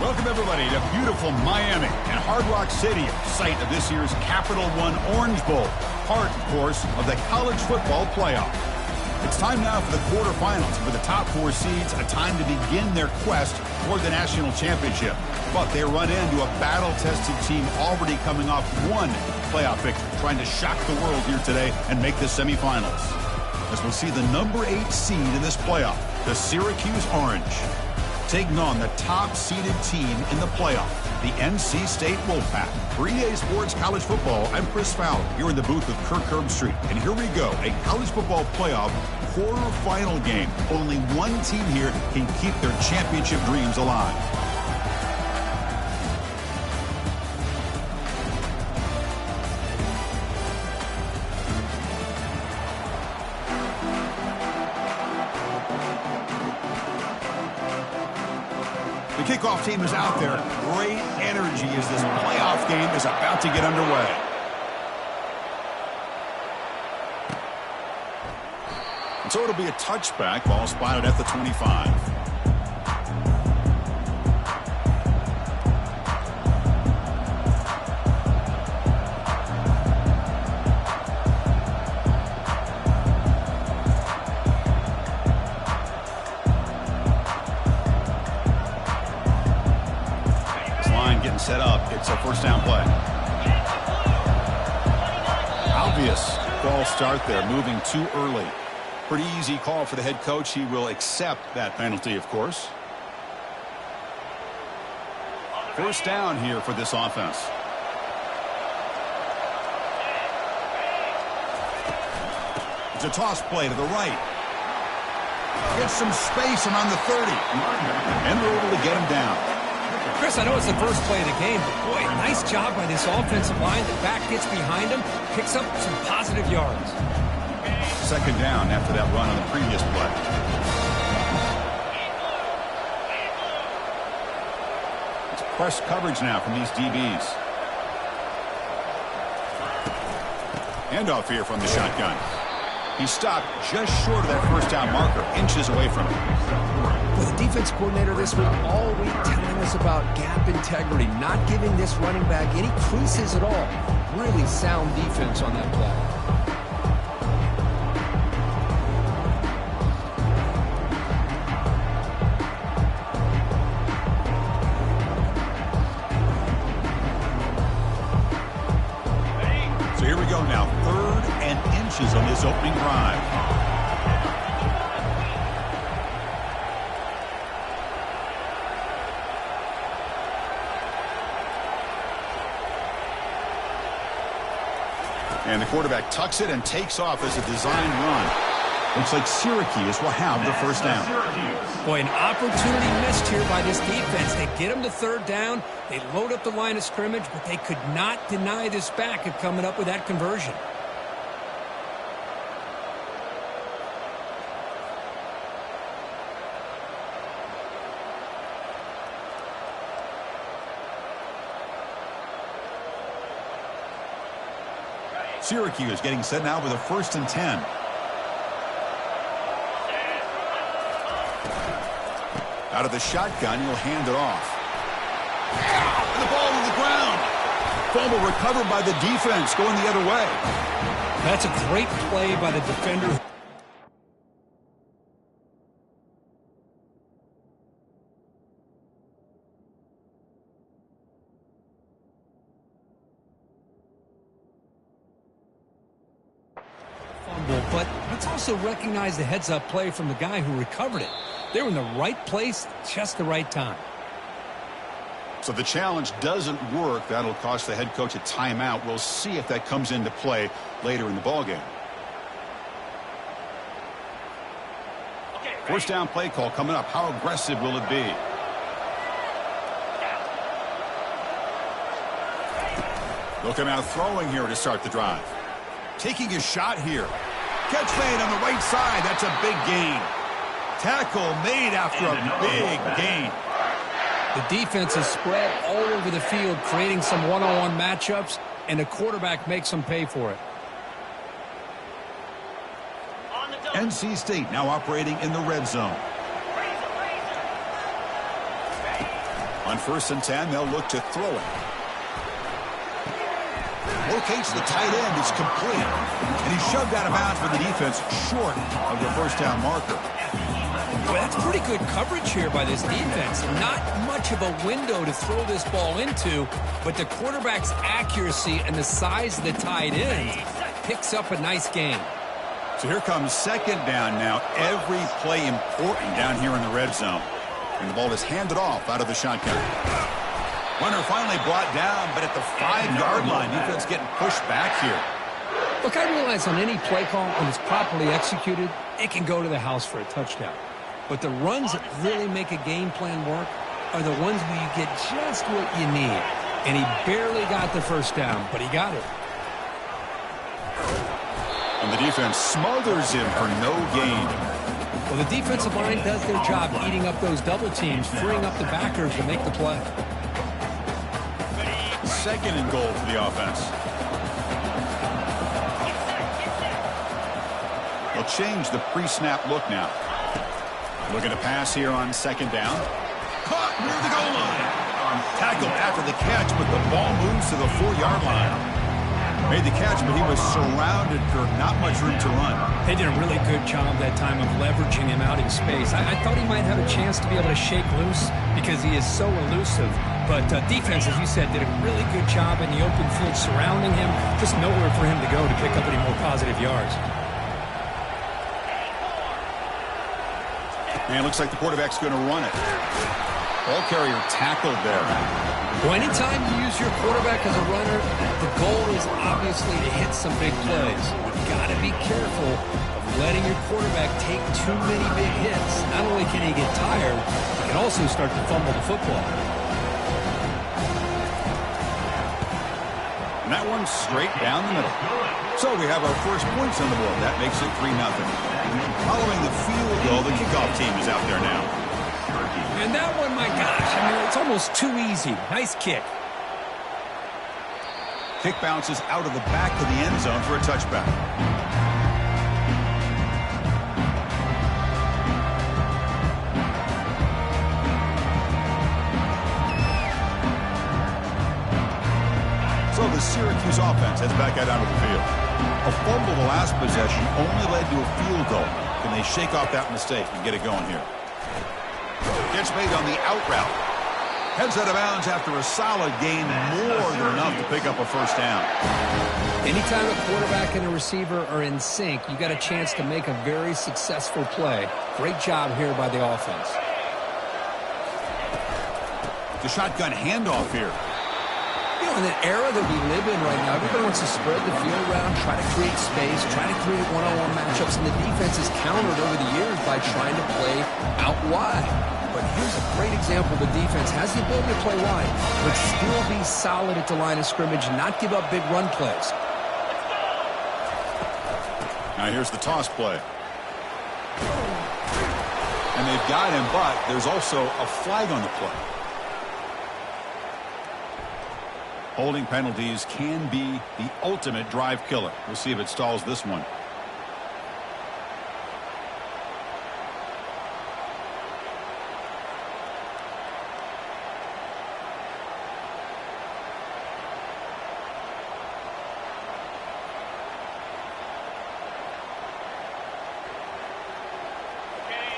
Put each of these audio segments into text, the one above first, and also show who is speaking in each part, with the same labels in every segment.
Speaker 1: Welcome, everybody, to beautiful Miami and Hard Rock Stadium, site of this year's Capital One Orange Bowl, part, of course, of the college football playoff. It's time now for the quarterfinals, for the top four seeds, a time to begin their quest toward the national championship. But they run into a battle-tested team already coming off one playoff victory, trying to shock the world here today and make the semifinals. As we'll see the number 8 seed in this playoff, the Syracuse Orange, taking on the top-seeded team in the playoff, the NC State Wolfpack. For EA Sports College Football, I'm Chris Fowler, here in the booth with Kirk Herbstreit. And here we go, a college football playoff quarterfinal game. Only one team here can keep their championship dreams alive. The kickoff team is out there. Great energy as this playoff game is about to get underway. And so it'll be a touchback. Ball spotted at the 25. Set up. It's a first down play. Obvious false start there, moving too early. Pretty easy call for the head coach. He will accept that penalty, of course. First down here for this offense. It's a toss play to the right. Gets some space around the 30. And they're able to get him down.
Speaker 2: Chris, I know it's the first play of the game, but boy, nice job by this offensive line. The back gets behind him, picks up some positive yards.
Speaker 1: Second down after that run on the previous play. It's press coverage now from these DBs. Handoff here from the shotgun. He stopped just short of that first down marker, inches away from it.
Speaker 3: Well, the defense coordinator this week all week telling us about gap integrity, not giving this running back any creases at all. Really sound defense on that play.
Speaker 1: So here we go now, 3rd and inches on this opening drive. And the quarterback tucks it and takes off as a designed run. Looks like Syracuse will have the first down.
Speaker 2: Boy, an opportunity missed here by this defense. They get him to 3rd down. They load up the line of scrimmage, but they could not deny this back of coming up with that conversion.
Speaker 1: Syracuse getting set now with a 1st and 10. Out of the shotgun, he'll hand it off. And the ball to the ground. Fumble recovered by the defense, going the other way.
Speaker 2: That's a great play by the defender. But let's also recognize the heads-up play from the guy who recovered it. They were in the right place, just the right time.
Speaker 1: So the challenge doesn't work. That'll cost the head coach a timeout. We'll see if that comes into play later in the ballgame. First down play call coming up. How aggressive will it be? They'll come out throwing here to start the drive. Taking a shot here. Catch made on the right side. That's a big gain. Tackle made after a big gain.
Speaker 2: The defense is spread all over the field, creating some one-on-one matchups, and the quarterback makes them pay for it.
Speaker 1: NC State now operating in the red zone. On 1st and 10, they'll look to throw it. Locates the tight end. It's complete. And he's shoved out of bounds for the defense short of the first down marker.
Speaker 2: Well, that's pretty good coverage here by this defense. Not much of a window to throw this ball into, but the quarterback's accuracy and the size of the tight end picks up a nice gain.
Speaker 1: So here comes 2nd down now. Every play important down here in the red zone. And the ball is handed off out of the shotgun. Runner finally brought down, but at the 5-yard line, defense getting pushed back here.
Speaker 2: Look, I realize on any play call, when it's properly executed, it can go to the house for a touchdown. But the runs that really make a game plan work are the ones where you get just what you need. And he barely got the first down, but he got it.
Speaker 1: And the defense smothers him for no gain.
Speaker 2: Well, the defensive line does their job eating up those double teams, freeing up the backers to make the play.
Speaker 1: 2nd and goal for the offense. They'll change the pre-snap look now. Looking to pass here on 2nd down. Caught near the goal line. Tackled after the catch, but the ball moves to the 4-yard line. Made the catch, but he was surrounded for not much room to run.
Speaker 2: They did a really good job that time of leveraging him out in space. I thought he might have a chance to be able to shake loose because he is so elusive. But defense, as you said, did a really good job in the open field surrounding him. Just nowhere for him to go to pick up any more positive yards.
Speaker 1: And it looks like the quarterback's going to run it. Ball carrier tackled there.
Speaker 2: Well, anytime you use your quarterback as a runner, the goal is obviously to hit some big plays. You've got to be careful of letting your quarterback take too many big hits. Not only can he get tired, he can also start to fumble the football.
Speaker 1: And that one's straight down the middle. So we have our first points on the board. That makes it 3-0. Following the field goal, the kickoff team is out there now.
Speaker 2: And that one, my gosh, I mean, it's almost too easy. Nice kick.
Speaker 1: Kick bounces out of the back of the end zone for a touchback. So the Syracuse offense heads back out onto the field. A fumble the last possession only led to a field goal. Can they shake off that mistake and get it going here? Gets made on the out route. Heads out of bounds after a solid gain, more than enough to pick up a first down.
Speaker 2: Anytime a quarterback and a receiver are in sync, you got a chance to make a very successful play. Great job here by the offense.
Speaker 1: The shotgun handoff here.
Speaker 2: You know, in an era that we live in right now, everybody wants to spread the field around, try to create space, try to create one-on-one matchups, and the defense is countered over the years by trying to play out wide. But here's a great example. The defense has the ability to play wide, but still be solid at the line of scrimmage and not give up big run plays.
Speaker 1: Now here's the toss play. And they've got him, but there's also a flag on the play. Holding penalties can be the ultimate drive killer. We'll see if it stalls this one.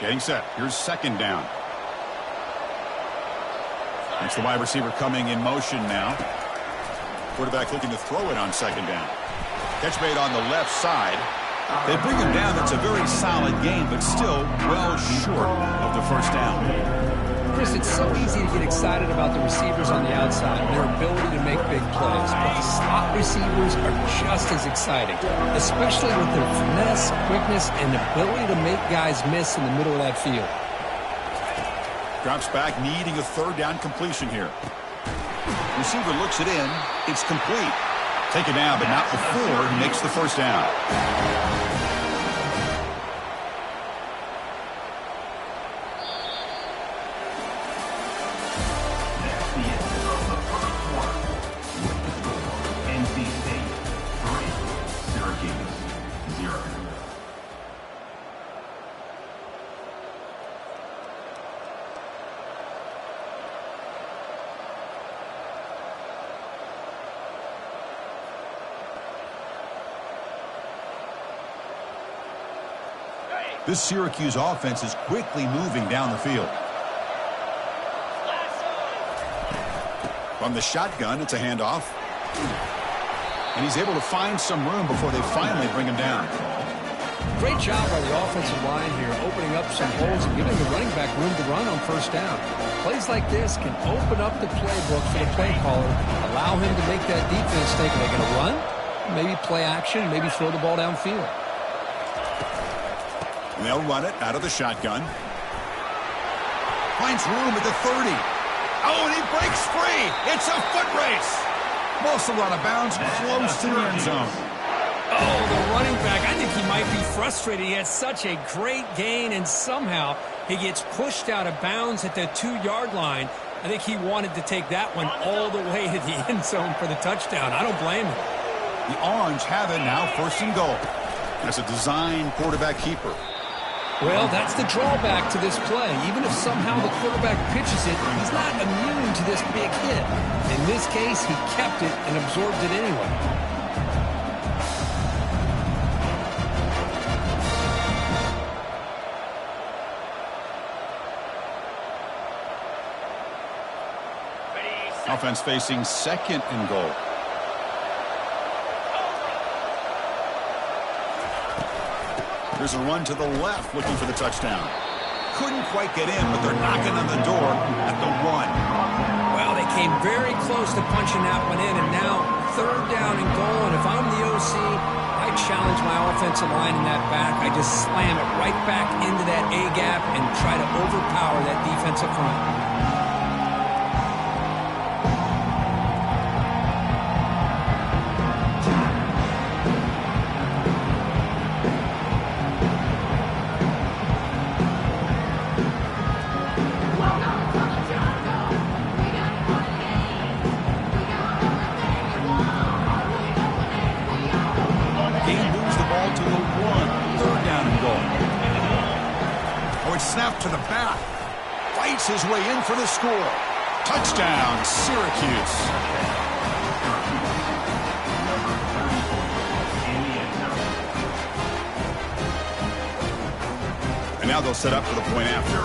Speaker 1: Getting set. Here's 2nd down. It's the wide receiver coming in motion now. Quarterback looking to throw it on 2nd down. Catch made on the left side. They bring him down. That's a very solid gain, but still well short of the first down.
Speaker 2: Chris, it's so easy to get excited about the receivers on the outside and their ability to make big plays, but the slot receivers are just as exciting, especially with their finesse, quickness, and ability to make guys miss in the middle of that field.
Speaker 1: Drops back, needing a 3rd down completion here. Receiver looks it in. It's complete. Taken down, but not before he makes the first down. This Syracuse offense is quickly moving down the field. From the shotgun, it's a handoff. And he's able to find some room before they finally bring him down.
Speaker 2: Great job by the offensive line here, opening up some holes and giving the running back room to run on first down. Plays like this can open up the playbook for the play caller, allow him to make that defense think, are they going to run? Maybe play action, maybe throw the ball downfield.
Speaker 1: And they'll run it out of the shotgun. Finds room at the 30. Oh, and he breaks free. It's a foot race. Muscled out of bounds, close to the end zone.
Speaker 4: Oh, the running back, I think he might be frustrated. He had such a great gain, and somehow he gets pushed out of bounds at the 2-yard line. I think he wanted to take that one all the way to the end zone for the touchdown. I don't blame him.
Speaker 1: The Orange have it now, first and goal. That's a design quarterback keeper.
Speaker 2: Well, that's the drawback to this play. Even if somehow the quarterback pitches it, he's not immune to this big hit. In this case, he kept it and absorbed it anyway.
Speaker 1: Offense facing second and goal. There's a run to the left looking for the touchdown. Couldn't quite get in, but they're knocking on the door at the 1.
Speaker 4: Well, they came very close to punching that one in, and now third down and goal. And if I'm the OC, I challenge my offensive line in that back. I just slam it right back into that A-gap and try to overpower that defensive front.
Speaker 1: Snap to the back. Fights his way in for the score. Touchdown, Syracuse. And now they'll set up for the point after.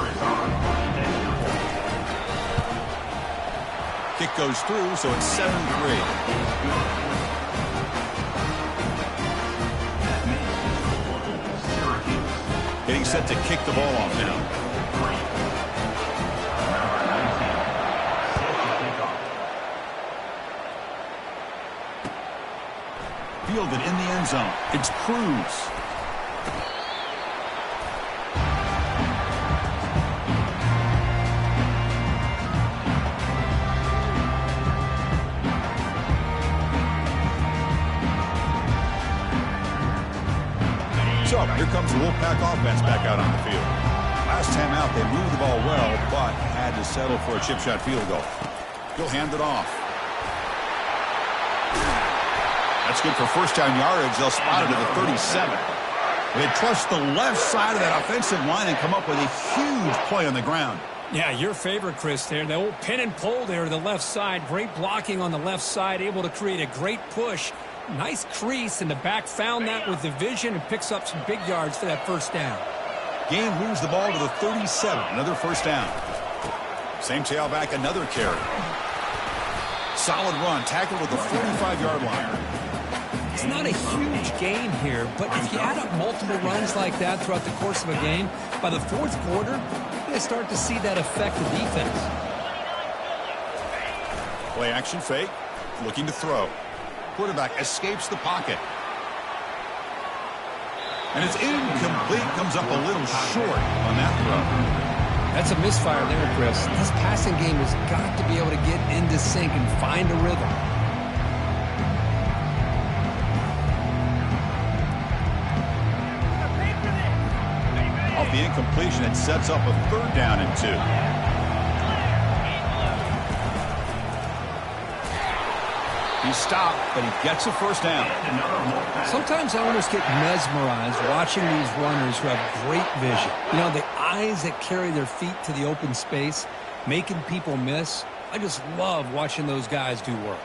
Speaker 1: Kick goes through, so it's 7-3. Getting set to kick the ball off now. Fielded in the end zone. It's Cruz. So here comes the Wolfpack offense back out on the field. Last time out, they moved the ball well, but had to settle for a chip shot field goal. He'll hand it off. That's good for first down yardage. They'll spot it at the 37. They trust the left side of that offensive line and come up with a huge play on the ground.
Speaker 4: Yeah, your favorite, Chris, there. The old pin and pull there to the left side. Great blocking on the left side, able to create a great push. Nice crease, and the back found that with the vision and picks up some big yards for that first down.
Speaker 1: Game moves the ball to the 37, another first down. Same tailback, another carry. Solid run, tackled at the 45-yard line.
Speaker 2: It's not a huge gain here, but if you add up multiple runs like that throughout the course of a game, by the fourth quarter, you're going to start to see that affect the defense.
Speaker 1: Play action fake, looking to throw. Quarterback escapes the pocket. And it's incomplete, comes up a little short on that throw.
Speaker 2: That's a misfire there, Chris. This passing game has got to be able to get into sync and find a rhythm.
Speaker 1: Off the incompletion, it sets up a third down and 2. He stopped, but he gets a first down.
Speaker 2: Sometimes I almost get mesmerized watching these runners who have great vision. You know, the eyes that carry their feet to the open space, making people miss. I just love watching those guys do work.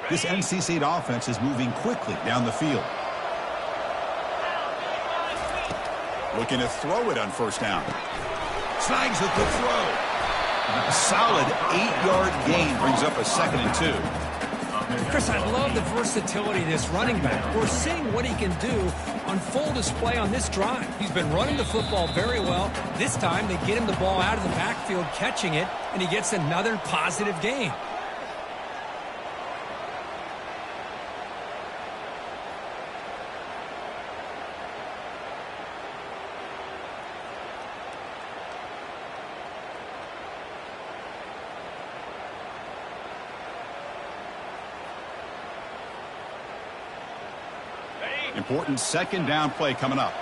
Speaker 1: This NC State offense is moving quickly down the field. Looking to throw it on first down. Snags the throw. A solid 8-yard gain brings up a 2nd and 2.
Speaker 4: Chris, I love the versatility of this running back. We're seeing what he can do on full display on this drive. He's been running the football very well. This time, they get him the ball out of the backfield, catching it, and he gets another positive gain.
Speaker 1: Important 2nd down play coming up.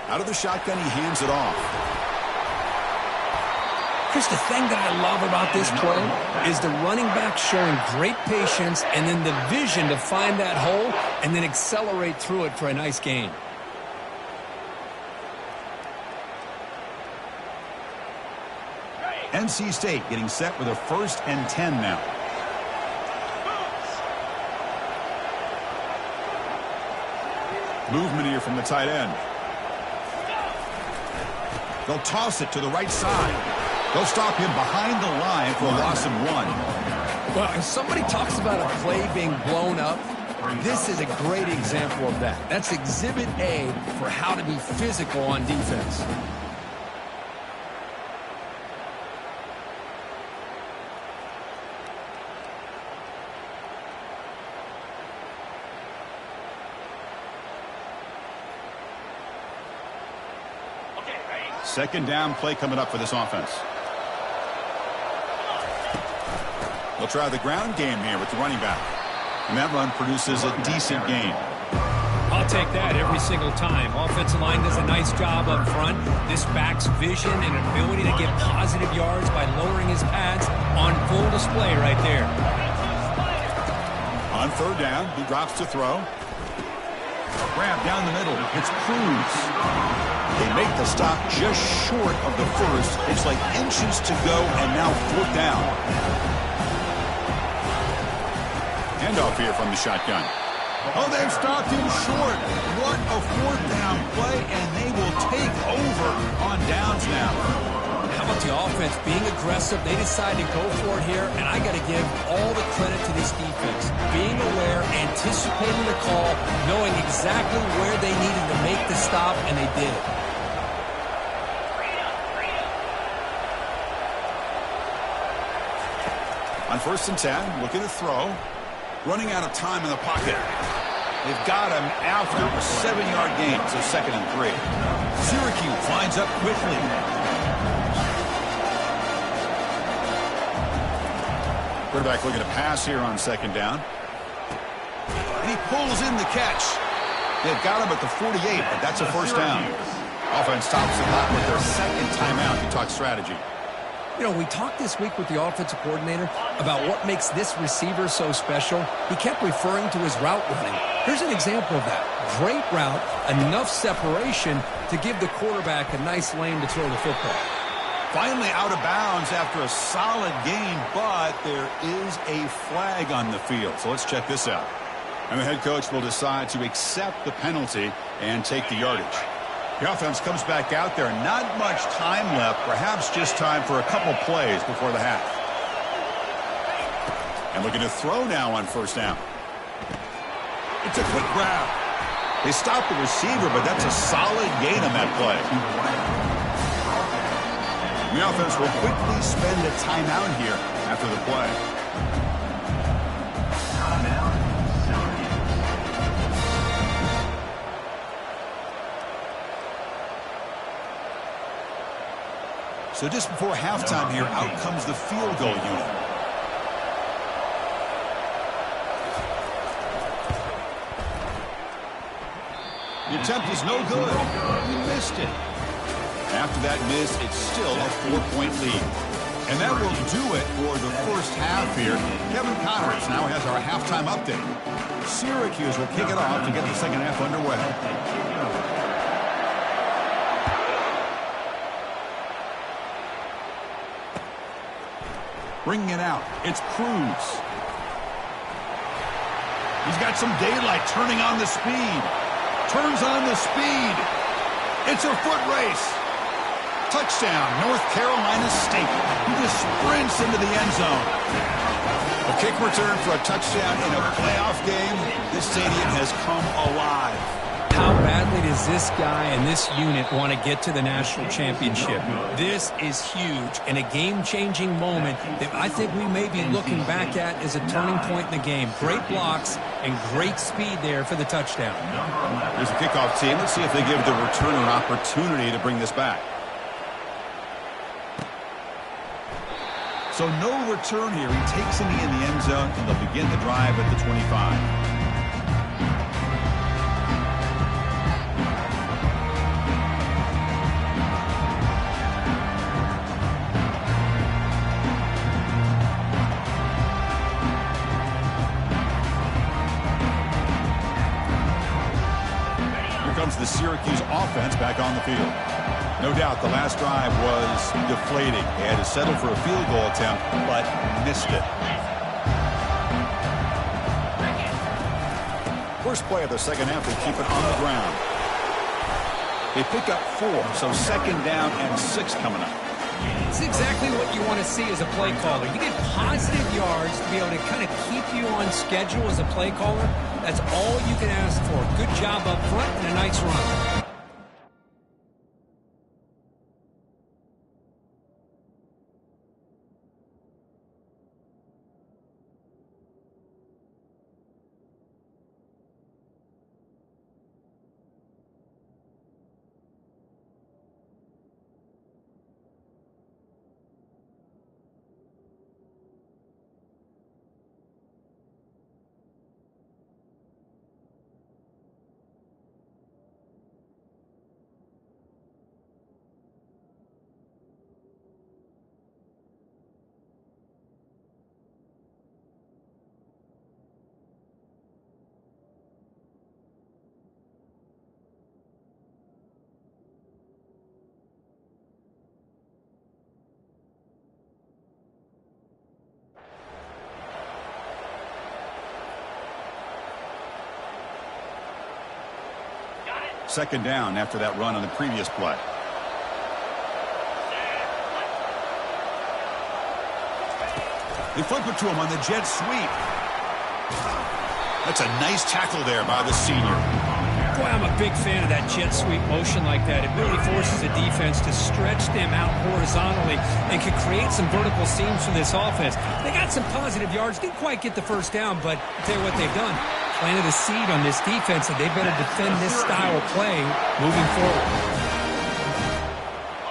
Speaker 1: Out of the shotgun, he hands it off.
Speaker 2: Chris, the thing that I love about this play is the running back showing great patience and then the vision to find that hole and then accelerate through it for a nice gain.
Speaker 1: NC State getting set with a 1st and 10 now. Movement here from the tight end. They'll toss it to the right side. They'll stop him behind the line for a loss of 1.
Speaker 2: Well, if somebody talks about a play being blown up, this is a great example of that. That's Exhibit A for how to be physical on defense.
Speaker 1: Second down play coming up for this offense. They'll try the ground game here with the running back. And that run produces a decent gain.
Speaker 4: I'll take that every single time. Offensive line does a nice job up front. This back's vision and ability to get positive yards by lowering his pads on full display right there.
Speaker 1: On 3rd down, he drops to throw. Grab down the middle. It's Cruz. They make the stop just short of the 1st. It's like inches to go, and now 4th down. Handoff here from the shotgun. Oh, they've stopped him short. What a 4th down play, and they will take over on downs now.
Speaker 2: How about the offense being aggressive? They decide to go for it here, and I got to give all the credit to this defense. Being aware, anticipating the call, knowing exactly where they needed to make the stop, and they did it.
Speaker 1: On 1st and 10, looking to throw. Running out of time in the pocket. They've got him after a 7-yard gain, so 2nd and 3. Syracuse lines up quickly. Quarterback looking to pass here on 2nd down. And he pulls in the catch. They've got him at the 48, but that's a 1st down. Offense tops the lot with their 2nd timeout. You talk strategy.
Speaker 2: You know, we talked this week with the offensive coordinator about what makes this receiver so special. He kept referring to his route running. Here's an example of that. Great route, enough separation to give the quarterback a nice lane to throw the football.
Speaker 1: Finally out of bounds after a solid gain, but there is a flag on the field. So let's check this out. And the head coach will decide to accept the penalty and take the yardage. The offense comes back out there. Not much time left. Perhaps just time for a couple plays before the half. And looking to throw now on 1st down. It's a quick grab. They stop the receiver, but that's a solid gain on that play. The offense will quickly spend a timeout here after the play. So just before halftime here, out comes the field goal unit. The attempt is no good. He missed it. After that miss, it's still a 4-point lead. And that will do it for the first half here. Kevin Connors now has our halftime update. Syracuse will kick it off to get the second half underway. Bringing it out, it's Cruz. He's got some daylight, turning on the speed. Turns on the speed. It's a foot race. Touchdown, North Carolina State. He just sprints into the end zone. A kick return for a touchdown in a playoff game. This stadium has come alive.
Speaker 4: How badly does this guy and this unit want to get to the national championship? This is huge and a game-changing moment that I think we may be looking back at as a turning point in the game. Great blocks and great speed there for the touchdown.
Speaker 1: Here's the kickoff team. Let's see if they give the returner an opportunity to bring this back. So no return here. He takes it in the end zone, and they'll begin the drive at the 25. The Syracuse offense back on the field. No doubt the last drive was deflating. They had to settle for a field goal attempt, but missed it. First play of the second half, they keep it on the ground. They pick up 4, so second down and 6 coming up.
Speaker 4: It's exactly what you want to see as a play caller. You get positive yards to be able to kind of keep you on schedule as a play caller. That's all you can ask for. Good job up front and a nice run.
Speaker 1: Second down after that run on the previous play. They flip it to him on the jet sweep. That's a nice tackle there by the senior.
Speaker 4: Boy, I'm a big fan of that jet sweep motion like that. It really forces a defense to stretch them out horizontally and can create some vertical seams for this offense. They got some positive yards. Didn't quite get the first down, but I'll tell you what they've done. Planted a seed on this defense, and they better defend this style of play moving forward.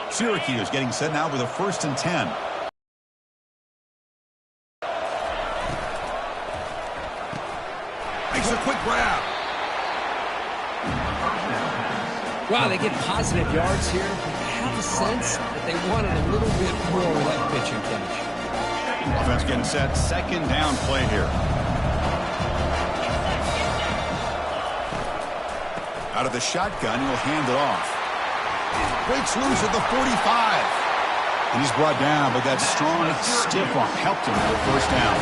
Speaker 1: Syracuse getting set now with a 1st and 10. Makes a quick grab.
Speaker 4: Wow, they get positive yards here. I have a sense that they wanted a little bit more with that pitch and catch.
Speaker 1: Offense getting set. Second down play here. Out of the shotgun, he'll hand it off. Breaks loose at the 45. And he's brought down, but that strong, stiff arm helped him with a first down.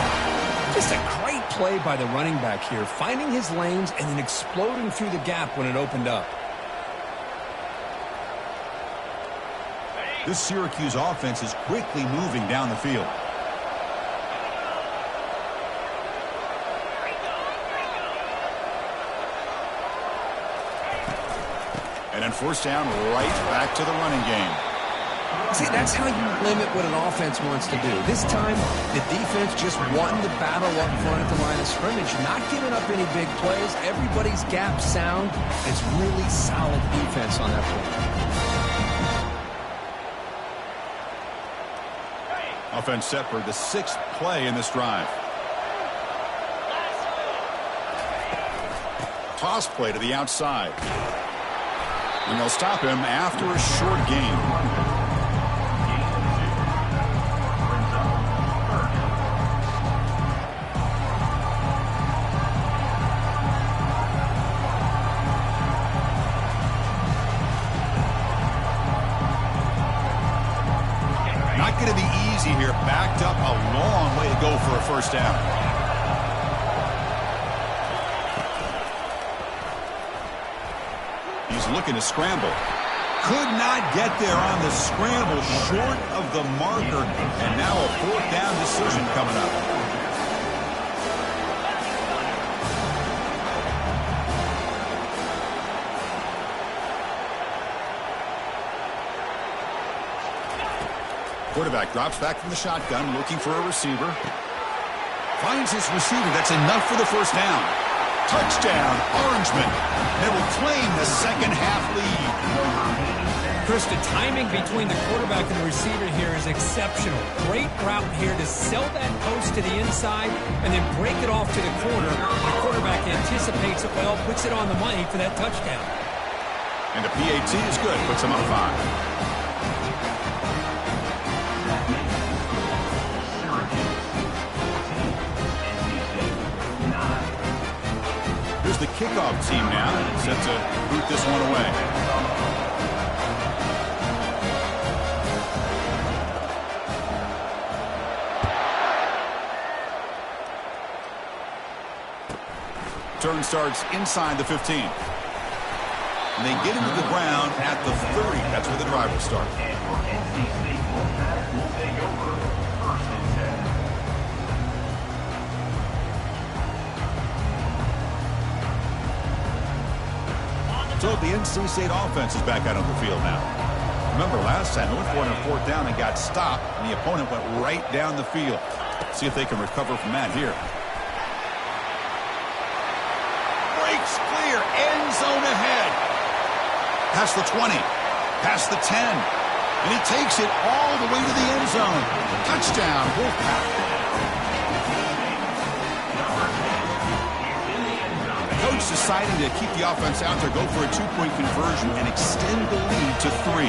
Speaker 4: Just a great play by the running back here, finding his lanes and then exploding through the gap when it opened up.
Speaker 1: This Syracuse offense is quickly moving down the field. And then first down, right back to the running game.
Speaker 3: See, that's how you limit what an offense wants to do. This time, the defense just won the battle up front at the line of scrimmage, not giving up any big plays. Everybody's gap sound. It's really solid defense on that play.
Speaker 1: Offense set for the 6th play in this drive. Toss play to the outside. And they'll stop him after a short gain. Not going to be easy here. Backed up a long way to go for a first down. He's looking to scramble. Could not get there on the scramble, short of the marker. And now a fourth down decision coming up. Quarterback drops back from the shotgun, looking for a receiver. Finds his receiver. That's enough for the first down. Touchdown, Orangemen. They will claim the second-half lead.
Speaker 4: Chris, the timing between the quarterback and the receiver here is exceptional. Great route here to sell that post to the inside and then break it off to the corner. The quarterback anticipates it well, puts it on the money for that touchdown.
Speaker 1: And the PAT is good. Puts him up 5. Here's the kickoff team now, set to boot this one away. Turn starts inside the 15. And they get him to the ground at the 30. That's where the drive will start. So the NC State offense is back out on the field now. Remember last time they went for it on fourth down and got stopped, and the opponent went right down the field. See if they can recover from that here. Breaks clear, end zone ahead. Past the 20, past the 10, and he takes it all the way to the end zone. Touchdown, Wolfpack. Coach deciding to keep the offense out there, go for a two-point conversion, and extend the lead to 3.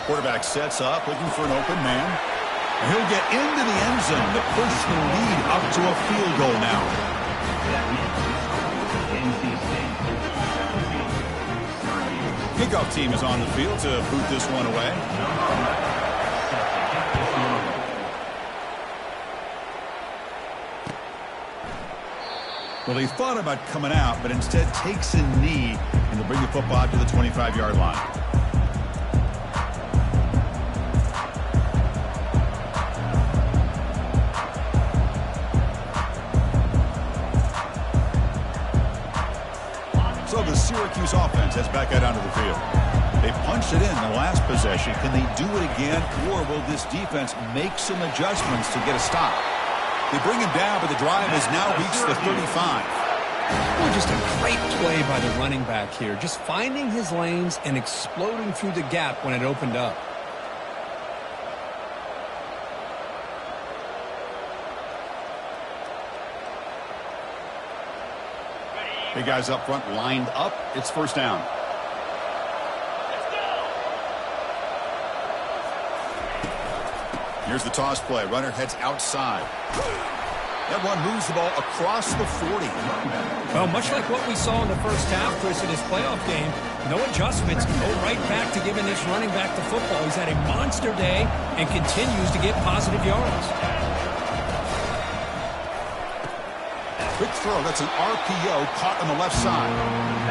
Speaker 1: Quarterback sets up, looking for an open man. And he'll get into the end zone to push the lead up to a field goal now. Kickoff team is on the field to boot this one away. Well, he thought about coming out, but instead takes a knee and will bring the football out to the 25-yard line. So the Syracuse offense heads back out onto the field. They punched it in the last possession. Can they do it again, or will this defense make some adjustments to get a stop? They bring him down, but the drive has now reached the 35.
Speaker 4: Well, just a great play by the running back here. Just finding his lanes and exploding through the gap when it opened up.
Speaker 1: Big guys up front lined up. It's first down. Here's the toss play. Runner heads outside. That one moves the ball across the 40.
Speaker 4: Well, much like what we saw in the first half, Chris, in his playoff game, no adjustments. Go right back to giving this running back the football. He's had a monster day and continues to get positive yards.
Speaker 1: Quick throw. That's an RPO caught on the left side.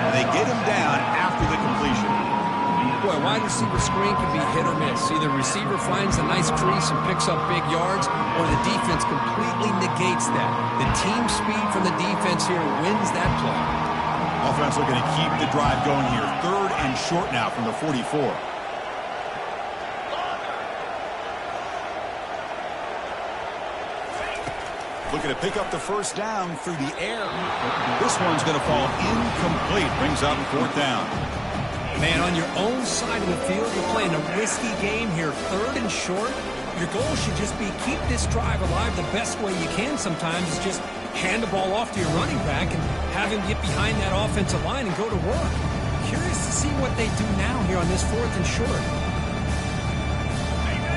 Speaker 1: And they get him down after the completion.
Speaker 3: Boy, wide receiver screen can be hit or miss. Either receiver finds a nice crease and picks up big yards, or the defense completely negates that. The team speed from the defense here wins that play.
Speaker 1: Offense looking to keep the drive going here. 3rd and short now from the 44. Looking to pick up the first down through the air. This one's going to fall incomplete. Brings up 4th down.
Speaker 4: Man, on your own side of the field, you're playing a risky game here. 3rd and short. Your goal should just be keep this drive alive the best way you can sometimes is just hand the ball off to your running back and have him get behind that offensive line and go to work. Curious to see what they do now here on this 4th and short.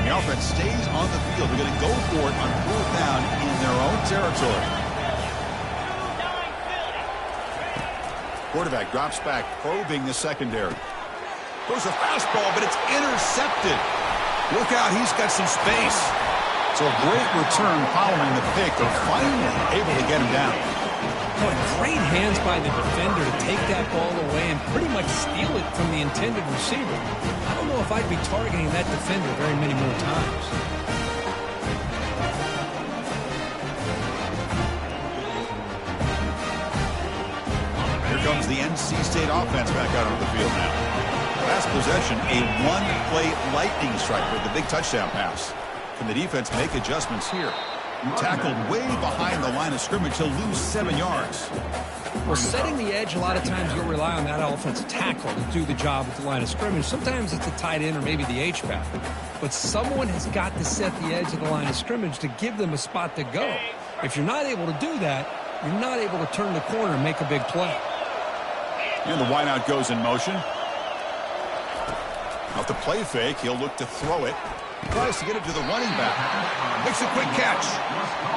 Speaker 1: The offense stays on the field. They're going to go for it on 4th down in their own territory. Quarterback drops back, probing the secondary. Throws a fastball, but it's intercepted. Look out, he's got some space. So a great return following the pick. They're finally able to get him down.
Speaker 4: Boy, great hands by the defender to take that ball away and pretty much steal it from the intended receiver. I don't know if I'd be targeting that defender very many more times.
Speaker 1: Here comes the NC State offense back out on the field now. Last possession, a one-play lightning strike with the big touchdown pass. Can the defense make adjustments here? Tackled way behind the line of scrimmage. He'll lose 7 yards.
Speaker 4: Well, setting the edge, a lot of times you'll rely on that offensive tackle to do the job at the line of scrimmage. Sometimes it's a tight end or maybe the H-back. But someone has got to set the edge of the line of scrimmage to give them a spot to go. If you're not able to do that, you're not able to turn the corner and make a big play.
Speaker 1: And the wideout goes in motion. Off the play fake, he'll look to throw it. Tries to get it to the running back. Makes a quick catch.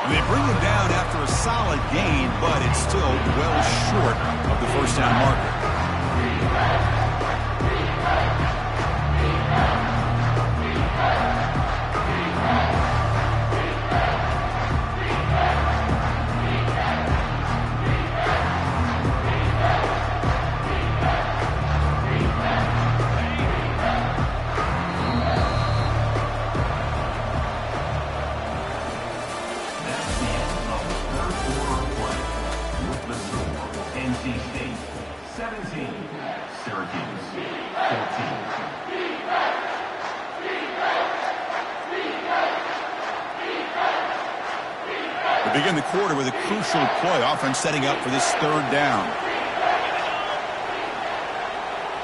Speaker 1: And they bring him down after a solid gain, but it's still well short of the first down marker. Begin the quarter with a crucial play. Offense setting up for this third down.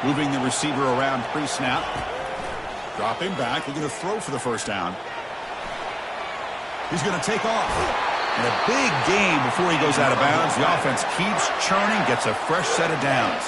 Speaker 1: Moving the receiver around pre-snap. Drop him back. Looking to throw for the first down. He's going to take off. And a big gain before he goes out of bounds. The offense keeps churning, gets a fresh set of downs.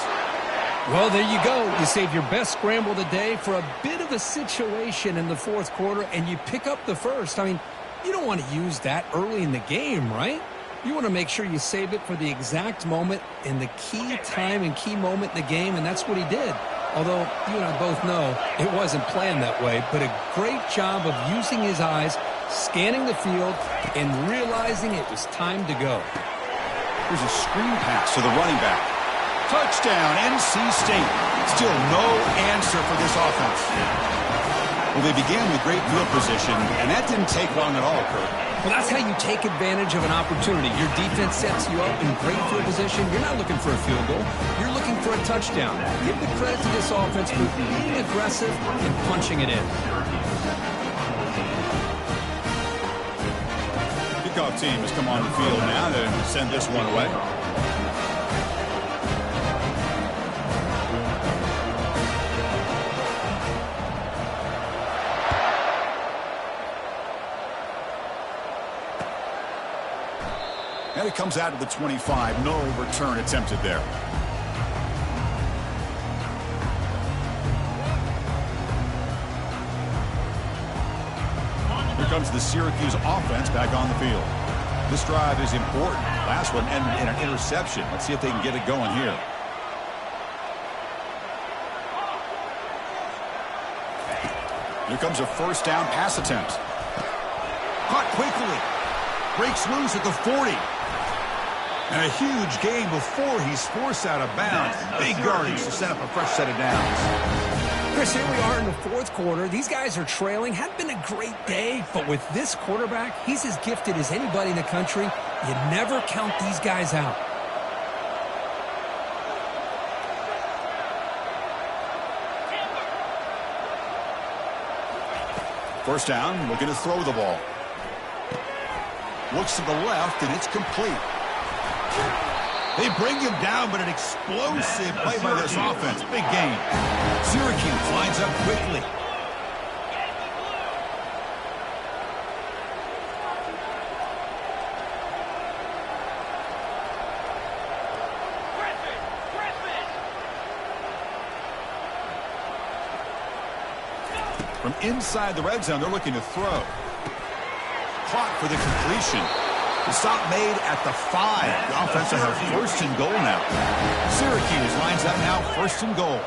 Speaker 4: Well, there you go. You save your best scramble of the day for a bit of a situation in the fourth quarter, and you pick up the first. I mean, you don't want to use that early in the game, right? You want to make sure you save it for the exact moment and the key time and key moment in the game, and that's what he did. Although you and I both know it wasn't planned that way, but a great job of using his eyes, scanning the field, and realizing it was time to go.
Speaker 1: Here's a screen pass to the running back. Touchdown, NC State. Still no answer for this offense. Well, they began with great field position, and that didn't take long at all, Kurt.
Speaker 4: Well, that's how you take advantage of an opportunity. Your defense sets you up in great field position. You're not looking for a field goal. You're looking for a touchdown. Give the credit to this offense for being aggressive and punching it in.
Speaker 1: Kickoff team has come on the field now to send this one away. And it comes out to the 25. No return attempted there. Here comes the Syracuse offense back on the field. This drive is important. Last one ended in an interception. Let's see if they can get it going here. Here comes a first down pass attempt. Caught quickly. Breaks loose at the 40. And a huge gain before he's forced out of bounds. Big yardage to set up a fresh set of downs.
Speaker 4: Chris, here we are in the fourth quarter. These guys are trailing. Hadn't been a great day, but with this quarterback, he's as gifted as anybody in the country. You never count these guys out.
Speaker 1: First down, looking to throw the ball. Looks to the left, and it's complete. They bring him down, but an explosive play by this offense. Big gain. Syracuse lines up quickly. From inside the red zone, they're looking to throw. Caught for the completion. The stop made at the 5. The offense will have first and goal now. Syracuse lines up now, first and goal.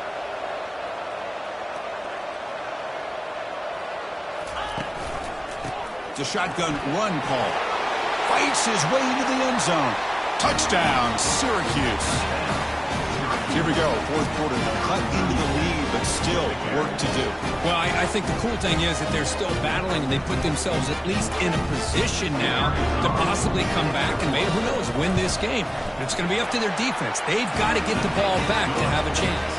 Speaker 1: a shotgun run call. Fights his way into the end zone. Touchdown, Syracuse. Here we go, fourth quarter. Cut into the lead, but still work to do.
Speaker 4: Well, I think the cool thing is that they're still battling, and they put themselves at least in a position now to possibly come back and maybe, who knows, win this game. But it's going to be up to their defense. They've got to get the ball back to have a chance.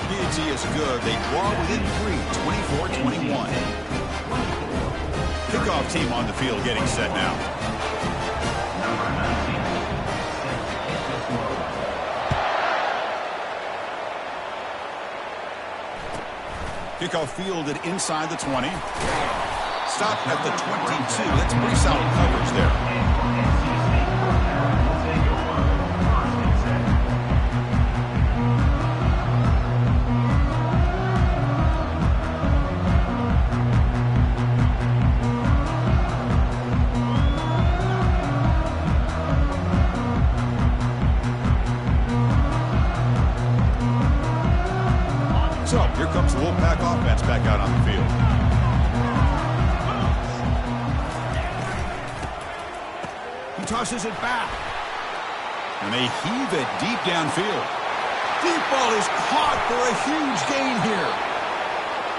Speaker 1: PAT is good. They draw within 3, 24-21. Kickoff team on the field getting set now. Kickoff fielded inside the 20. Stop at the 22. That's pretty solid coverage there. So, here comes the Wolfpack offense back out on the field. He tosses it back. And they heave it deep downfield. Deep ball is caught for a huge gain here.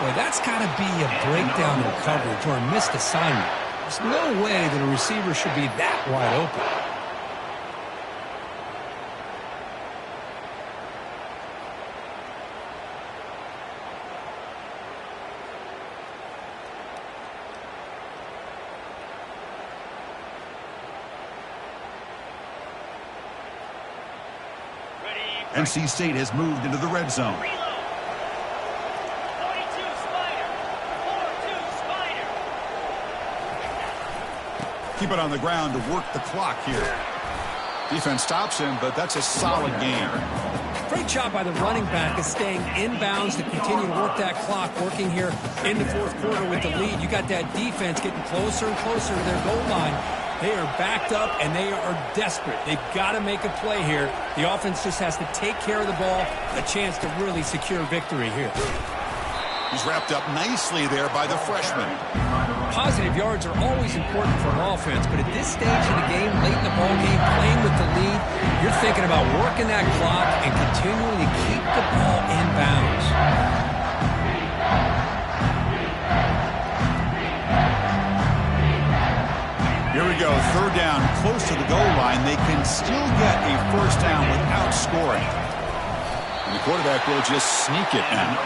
Speaker 4: Boy, that's got to be a breakdown in coverage or a missed assignment. There's no way that a receiver should be that wide open.
Speaker 1: NC State has moved into the red zone. Keep it on the ground to work the clock here. Defense stops him, but that's a solid gain.
Speaker 4: Great job by the running back of staying inbounds to continue to work that clock, working here in the fourth quarter with the lead. You got that defense getting closer and closer to their goal line. They are backed up, and they are desperate. They've got to make a play here. The offense just has to take care of the ball, a chance to really secure victory here.
Speaker 1: He's wrapped up nicely there by the freshman.
Speaker 4: Positive yards are always important for an offense, but at this stage of the game, late in the ball game, playing with the lead, you're thinking about working that clock and continuing to keep the ball in bounds.
Speaker 1: Here we go, third down, close to the goal line. They can still get a first down without scoring. And the quarterback will just sneak it now.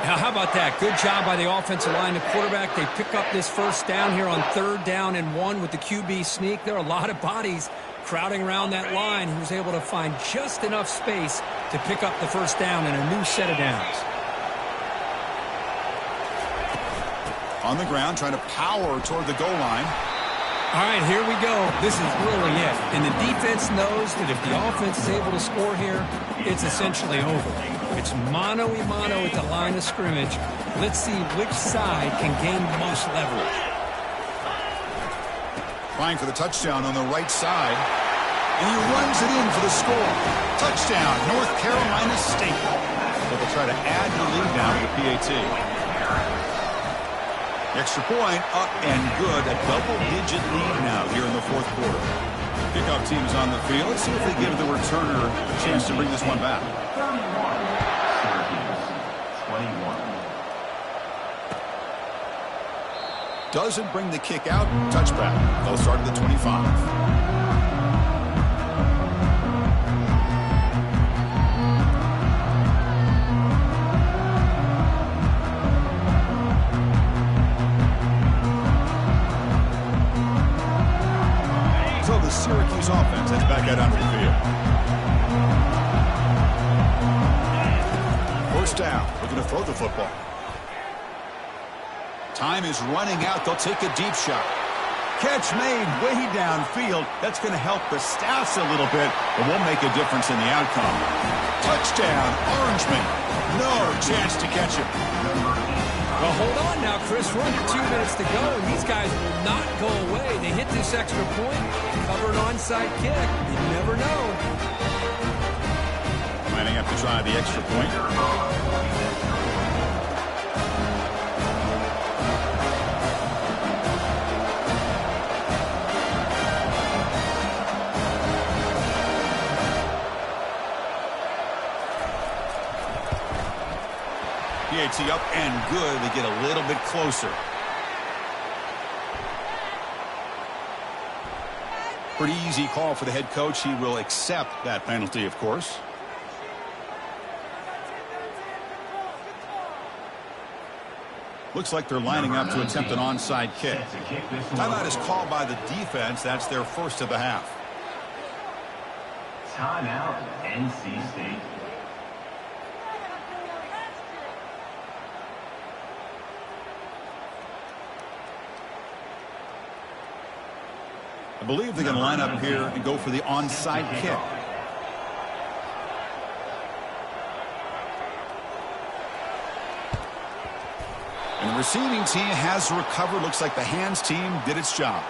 Speaker 4: Now, how about that? Good job by the offensive line. The quarterback, they pick up this first down here on third down and 1 with the QB sneak. There are a lot of bodies crowding around that line. He was able to find just enough space to pick up the first down and a new set of downs.
Speaker 1: On the ground, trying to power toward the goal line.
Speaker 4: All right, here we go. This is really it. And the defense knows that if the offense is able to score here, it's essentially over. It's mano-a-mano at the line of scrimmage. Let's see which side can gain the most leverage.
Speaker 1: Trying for the touchdown on the right side. And he runs it in for the score. Touchdown, North Carolina State. So they'll try to add the lead now to the PAT. Extra point up and good. A double-digit lead now here in the fourth quarter. Kickoff team is on the field. Let's see if they give the returner a chance to bring this one back. 21. Doesn't bring the kick out. Touchback. They'll start at the 25. Syracuse offense heads back out onto the field. First down, looking to throw the football. Time is running out. They'll take a deep shot. Catch made way downfield. That's going to help the Staffs a little bit, but won't make a difference in the outcome. Touchdown, Orangeman. No chance to catch him.
Speaker 4: Well, hold on now, Chris. We're under 2 minutes to go, and these guys will not go away. They hit this extra point, cover an onside kick. You never know.
Speaker 1: Lining up to try the extra point. Penalty up and good. They get a little bit closer. Pretty easy call for the head coach. He will accept that penalty, of course. Looks like they're lining up to attempt an onside kick. Timeout is called by the defense. That's their first of the half.
Speaker 5: Timeout, NC State.
Speaker 1: I believe they're going to line up here and go for the onside kick. And the receiving team has recovered. Looks like the hands team did its job.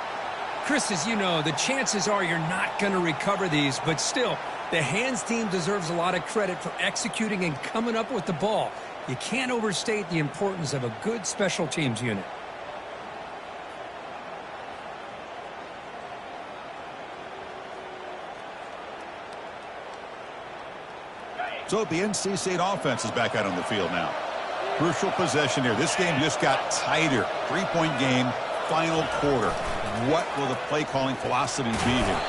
Speaker 4: Chris, as you know, the chances are you're not going to recover these, but still, the hands team deserves a lot of credit for executing and coming up with the ball. You can't overstate the importance of a good special teams unit.
Speaker 1: So the NC State offense is back out on the field now. Crucial possession here. This game just got tighter. 3-point game, final quarter. What will the play calling philosophy be here?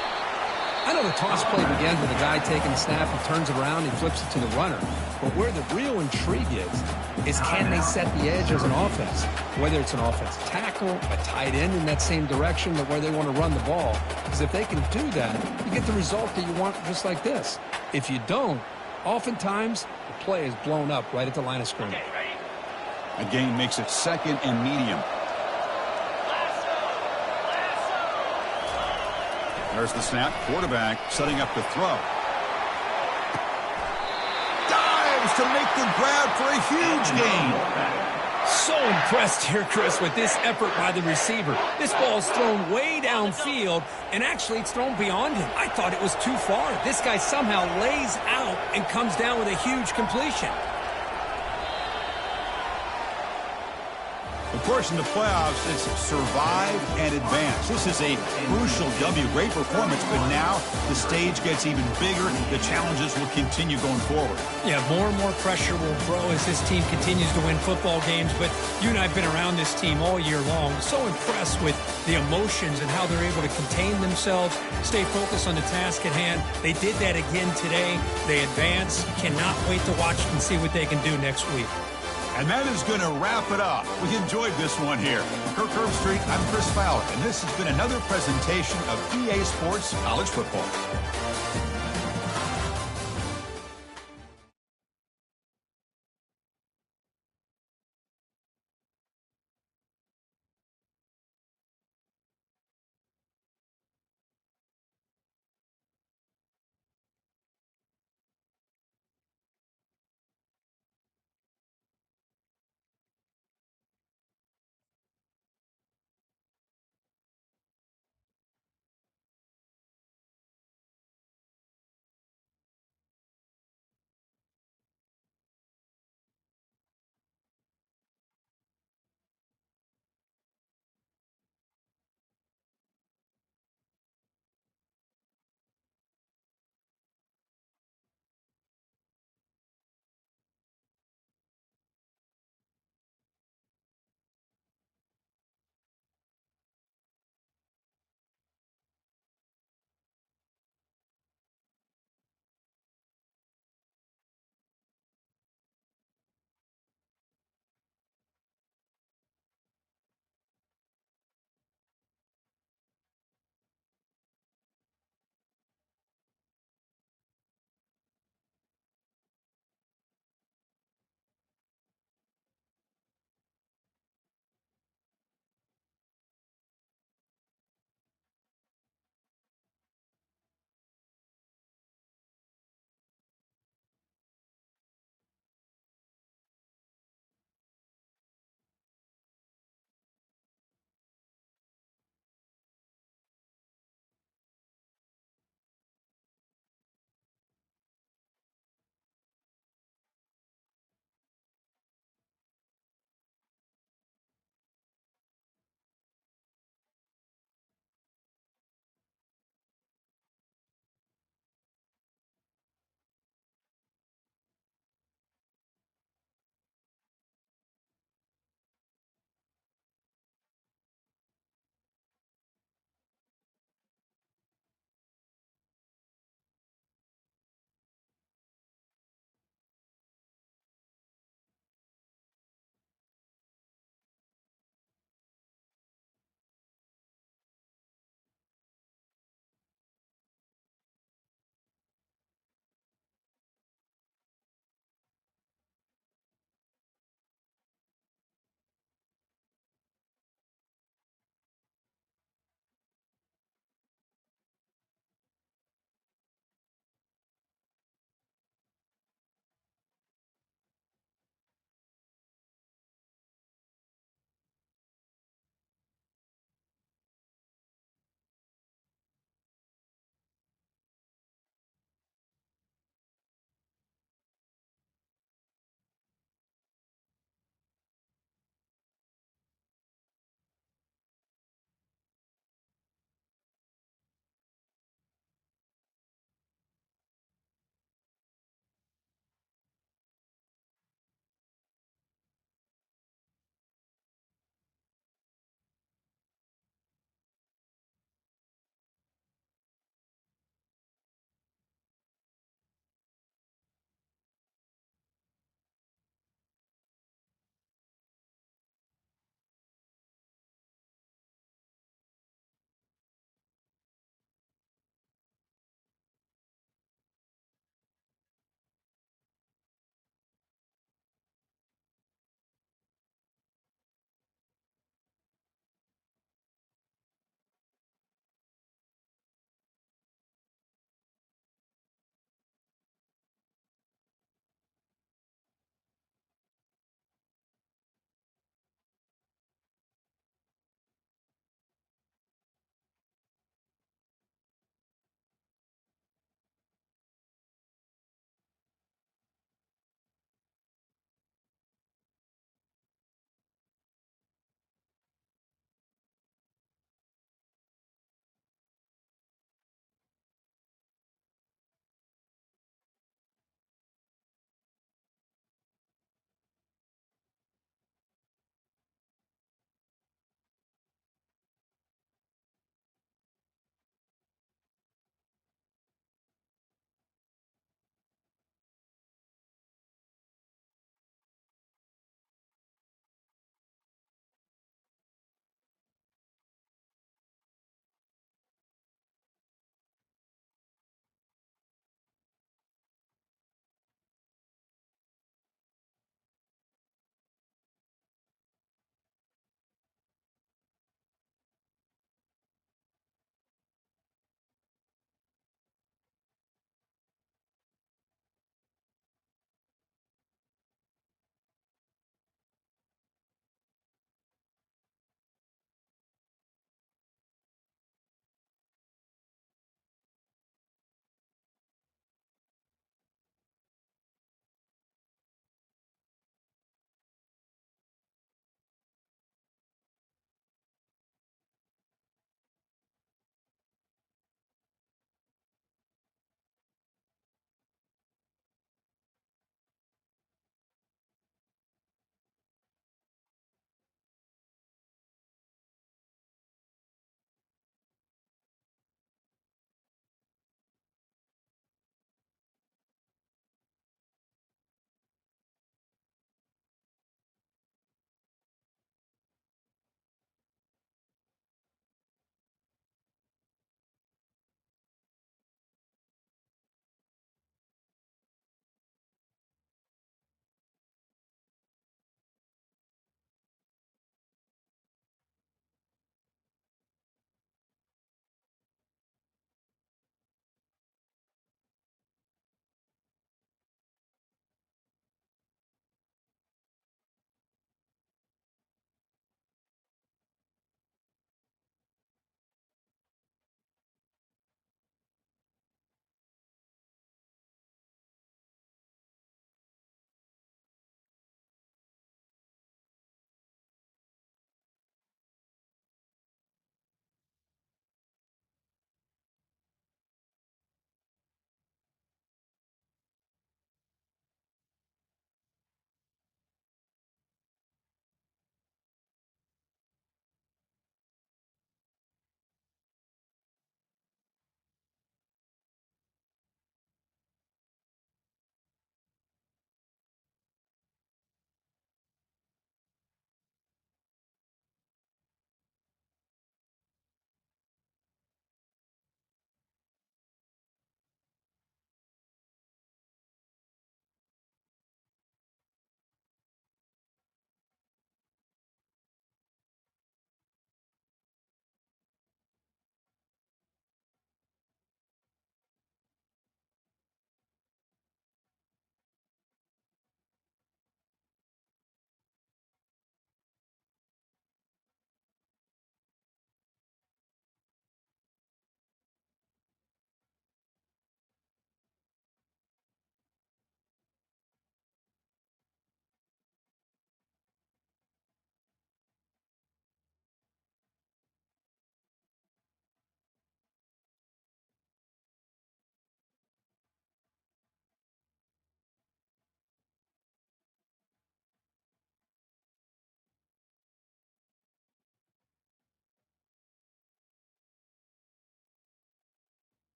Speaker 3: I know the toss play begins with a guy taking the snap, he turns it around, he flips it to the runner. But where the real intrigue is can they set the edge as an offense? Whether it's an offensive tackle, a tight end in that same direction, but where they want to run the ball. Because if they can do that, you get the result that you want just like this. If you don't, oftentimes the play is blown up right at the line of scrimmage.
Speaker 1: A gain makes it second and medium. There's the snap. Quarterback setting up the throw. Dives to make the grab for a huge gain.
Speaker 4: So impressed here, Chris, with this effort by the receiver. This ball's thrown way downfield, and actually it's thrown beyond him. I thought it was too far. This guy somehow lays out and comes down with a huge completion.
Speaker 1: Of course, in the playoffs, it's survive and advance. This is a crucial W. Great performance, but now the stage gets even bigger. The challenges will continue going forward.
Speaker 4: Yeah, more and more pressure will grow as this team continues to win football games, but you and I have been around this team all year long. So impressed with the emotions and how they're able to contain themselves, stay focused on the task at hand. They did that again today. They advance. Cannot wait to watch and see what they can do next week.
Speaker 1: And that is going to wrap it up. We enjoyed this one here. Kirk Herbstreit, I'm Chris Fowler, and this has been another presentation of EA Sports College Football.